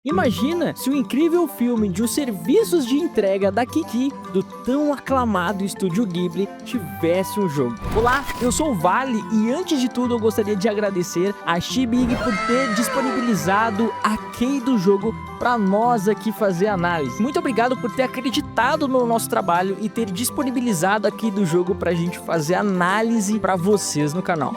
Imagina se o incrível filme de Os Serviços de Entrega da Kiki, do tão aclamado Estúdio Ghibli, tivesse um jogo. Olá, eu sou o Vale e antes de tudo eu gostaria de agradecer a Shibig por ter disponibilizado a key do jogo para nós aqui fazer análise. Muito obrigado por ter acreditado no nosso trabalho e ter disponibilizado a key do jogo pra gente fazer análise para vocês no canal.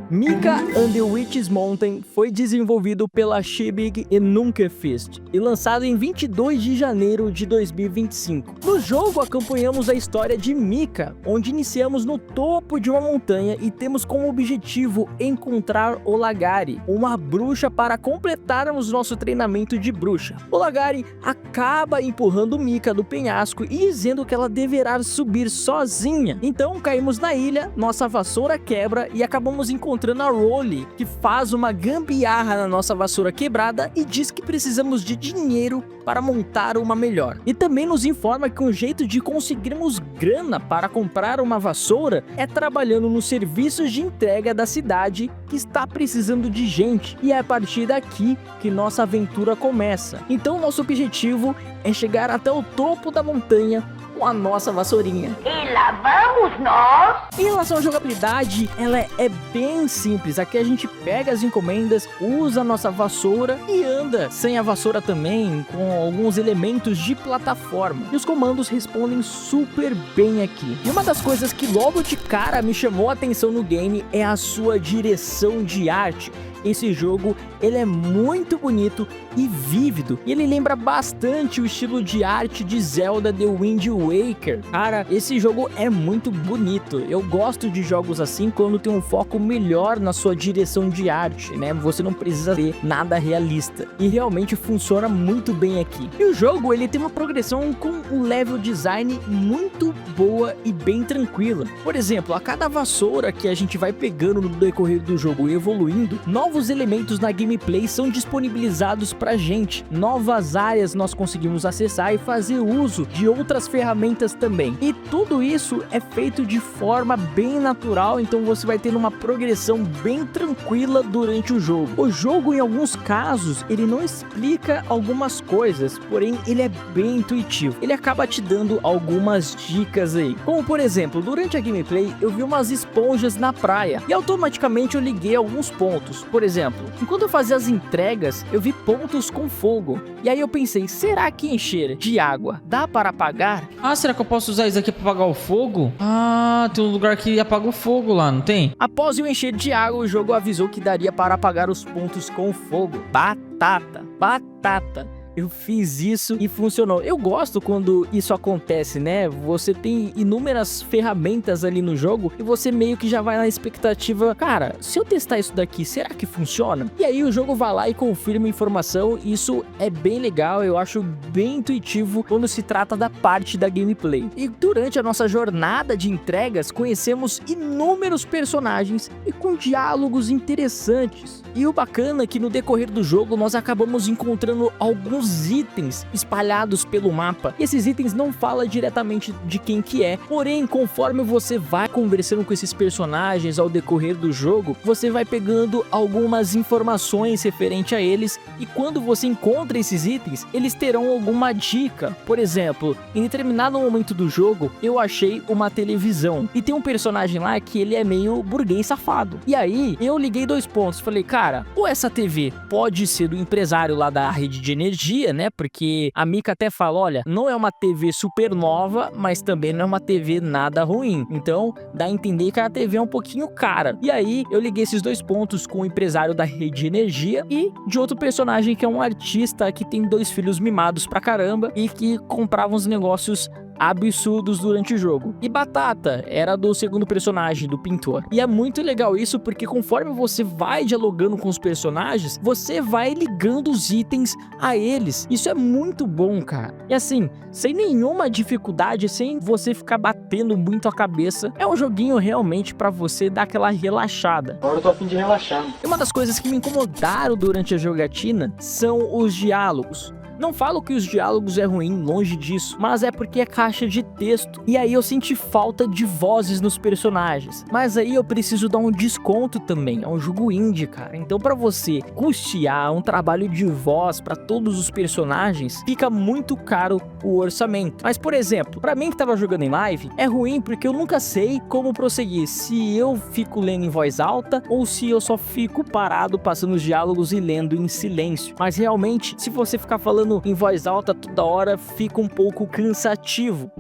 Mika and the Witch's Mountain foi desenvolvido pela Shibig e Nunca Fist e lançado em 22 de janeiro de 2025. No jogo acompanhamos a história de Mika, onde iniciamos no topo de uma montanha e temos como objetivo encontrar Olagari, uma bruxa, para completarmos nosso treinamento de bruxa. Olagari acaba empurrando Mika do penhasco e dizendo que ela deverá subir sozinha. Então caímos na ilha, nossa vassoura quebra e acabamos encontrando a Rolly, que faz uma gambiarra na nossa vassoura quebrada e diz que precisamos de dinheiro para montar uma melhor. E também nos informa que um jeito de conseguirmos grana para comprar uma vassoura é trabalhando nos serviços de entrega da cidade, que está precisando de gente. E é a partir daqui que nossa aventura começa. Então nosso objetivo é chegar até o topo da montanha com a nossa vassourinha. E lá vamos nós! Em relação à jogabilidade, ela é bem simples. Aqui a gente pega as encomendas, usa a nossa vassoura e anda sem a vassoura também, com alguns elementos de plataforma. E os comandos respondem super bem aqui. E uma das coisas que logo de cara me chamou a atenção no game é a sua direção de arte. Esse jogo, ele é muito bonito e vívido, e ele lembra bastante o estilo de arte de Zelda The Wind Waker. Cara, esse jogo é muito bonito. Eu gosto de jogos assim quando tem um foco melhor na sua direção de arte, né? Você não precisa ter nada realista, e realmente funciona muito bem aqui. E o jogo, ele tem uma progressão com um level design muito boa e bem tranquila. Por exemplo, a cada vassoura que a gente vai pegando no decorrer do jogo e evoluindo, novos elementos na gameplay são disponibilizados pra gente. Novas áreas nós conseguimos acessar e fazer uso de outras ferramentas também. E tudo isso é feito de forma bem natural, então você vai ter uma progressão bem tranquila durante o jogo. O jogo, em alguns casos, ele não explica algumas coisas, porém ele é bem intuitivo. Ele acaba te dando algumas dicas aí. Como por exemplo, durante a gameplay eu vi umas esponjas na praia e automaticamente eu liguei alguns pontos. Por exemplo, enquanto eu fazia as entregas, eu vi pontos com fogo. E aí eu pensei, será que encher de água dá para apagar? Ah, será que eu posso usar isso aqui para apagar o fogo? Ah, tem um lugar que apaga o fogo lá, não tem? Após eu encher de água, o jogo avisou que daria para apagar os pontos com fogo. Batata, batata. Eu fiz isso e funcionou. Eu gosto quando isso acontece, né? Você tem inúmeras ferramentas ali no jogo e você meio que já vai na expectativa, cara, se eu testar isso daqui, será que funciona? E aí o jogo vai lá e confirma a informação. Isso é bem legal, eu acho bem intuitivo quando se trata da parte da gameplay. E durante a nossa jornada de entregas, conhecemos inúmeros personagens e com diálogos interessantes. E o bacana é que no decorrer do jogo nós acabamos encontrando alguns itens espalhados pelo mapa. E esses itens não falam diretamente de quem que é, porém conforme você vai conversando com esses personagens ao decorrer do jogo, você vai pegando algumas informações referente a eles, e quando você encontra esses itens, eles terão alguma dica. Por exemplo, em determinado momento do jogo, eu achei uma televisão e tem um personagem lá que ele é meio burguês safado. E aí eu liguei dois pontos, falei, cara, ou essa TV pode ser do empresário lá da rede de energia, né? Porque a Mika até fala, olha, não é uma TV super nova, mas também não é uma TV nada ruim. Então, dá a entender que a TV é um pouquinho cara. E aí, eu liguei esses dois pontos com o empresário da rede de energia e de outro personagem que é um artista que tem dois filhos mimados pra caramba e que comprava uns negócios absurdos durante o jogo. E Batata era do segundo personagem, do pintor. E é muito legal isso, porque conforme você vai dialogando com os personagens, você vai ligando os itens a eles. Isso é muito bom, cara. E assim, sem nenhuma dificuldade, sem você ficar batendo muito a cabeça, é um joguinho realmente pra você dar aquela relaxada. Agora eu tô a fim de relaxar. E uma das coisas que me incomodaram durante a jogatina são os diálogos. Não falo que os diálogos é ruim, longe disso, mas é porque é caixa de texto. E aí eu senti falta de vozes nos personagens. Mas aí eu preciso dar um desconto também, é um jogo indie, cara. Então pra você custear um trabalho de voz pra todos os personagens, fica muito caro o orçamento. Mas por exemplo, pra mim que tava jogando em live, é ruim porque eu nunca sei como prosseguir, se eu fico lendo em voz alta ou se eu só fico parado passando os diálogos e lendo em silêncio. Mas realmente, se você ficar falando em voz alta toda hora, fica um pouco cansativo.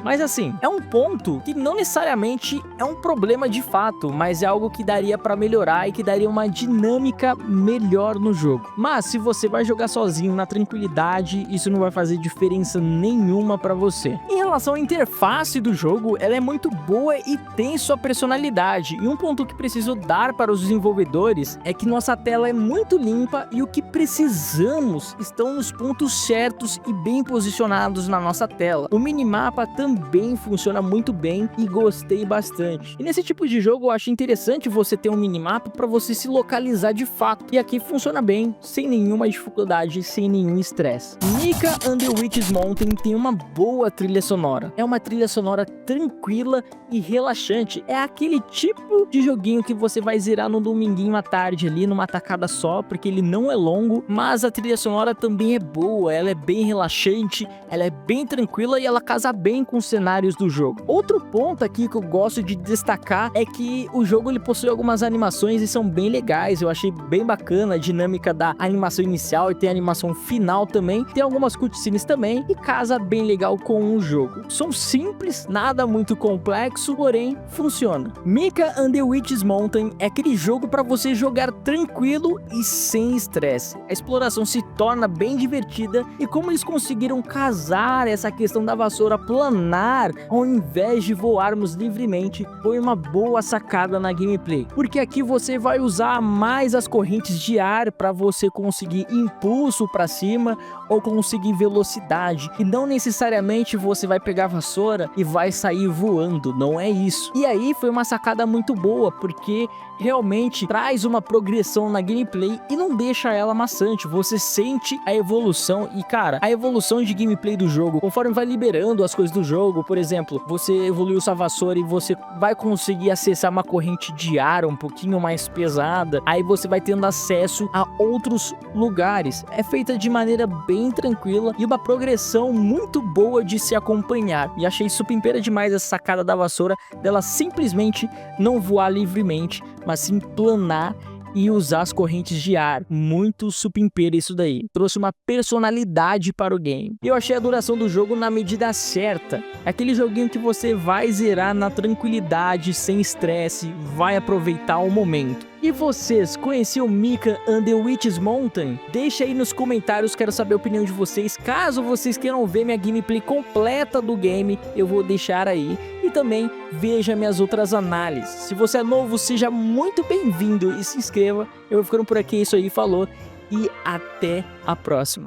Mas assim, é um ponto que não necessariamente é um problema de fato, mas é algo que daria pra melhorar e que daria uma dinâmica melhor no jogo. Mas se você vai jogar sozinho na tranquilidade, isso não vai fazer diferença nenhuma pra você. Em relação à interface do jogo, ela é muito boa e tem sua personalidade. E um ponto que preciso dar para os desenvolvedores é que nossa tela é muito limpa e o que precisamos estão nos pontos certos e bem posicionados na nossa tela. O minimapa também funciona muito bem e gostei bastante. E nesse tipo de jogo eu acho interessante você ter um minimapa para você se localizar de fato. E aqui funciona bem, sem nenhuma dificuldade, sem nenhum estresse. Mika and the Witch's Mountain tem uma boa trilha sonora. É uma trilha sonora tranquila e relaxante. É aquele tipo de joguinho que você vai zerar no dominguinho à tarde ali, numa tacada só, porque ele não é longo, mas a trilha sonora também é boa, ela é bem relaxante, ela é bem tranquila e ela casa bem com os cenários do jogo. Outro ponto aqui que eu gosto de destacar é que o jogo ele possui algumas animações e são bem legais, eu achei bem bacana a dinâmica da animação inicial e tem a animação final também, tem algumas cutscenes também e casa bem legal com o jogo. São simples, nada muito complexo, porém funciona. Mika and the Witch's Mountain é aquele jogo para você jogar tranquilo e sem estresse. A exploração se torna bem divertida e como eles conseguiram casar essa questão da vassoura planar ao invés de voarmos livremente, foi uma boa sacada na gameplay. Porque aqui você vai usar mais as correntes de ar para você conseguir impulso para cima ou conseguir velocidade. E não necessariamente você vai pegar a vassoura e vai sair voando, não é isso. E aí foi uma sacada muito boa, porque realmente traz uma progressão na gameplay e não deixa ela maçante, você sente a evolução e cara, a evolução de gameplay do jogo, conforme vai liberando as coisas do jogo, por exemplo, você evoluiu sua vassoura e você vai conseguir acessar uma corrente de ar um pouquinho mais pesada, aí você vai tendo acesso a outros lugares, é feita de maneira bem tranquila e uma progressão muito boa de se acompanhar, e achei supimpeira demais essa sacada da vassoura, dela simplesmente não voar livremente, mas sim planar e usar as correntes de ar. Muito supimpeira isso daí. Trouxe uma personalidade para o game. Eu achei a duração do jogo na medida certa. É aquele joguinho que você vai zerar na tranquilidade, sem estresse, vai aproveitar o momento. E vocês, conheciam Mika and the Witch's Mountain? Deixa aí nos comentários, quero saber a opinião de vocês. Caso vocês queiram ver minha gameplay completa do game, eu vou deixar aí. E também veja minhas outras análises. Se você é novo, seja muito bem-vindo e se inscreva. Eu vou ficando por aqui, é isso aí, falou e até a próxima.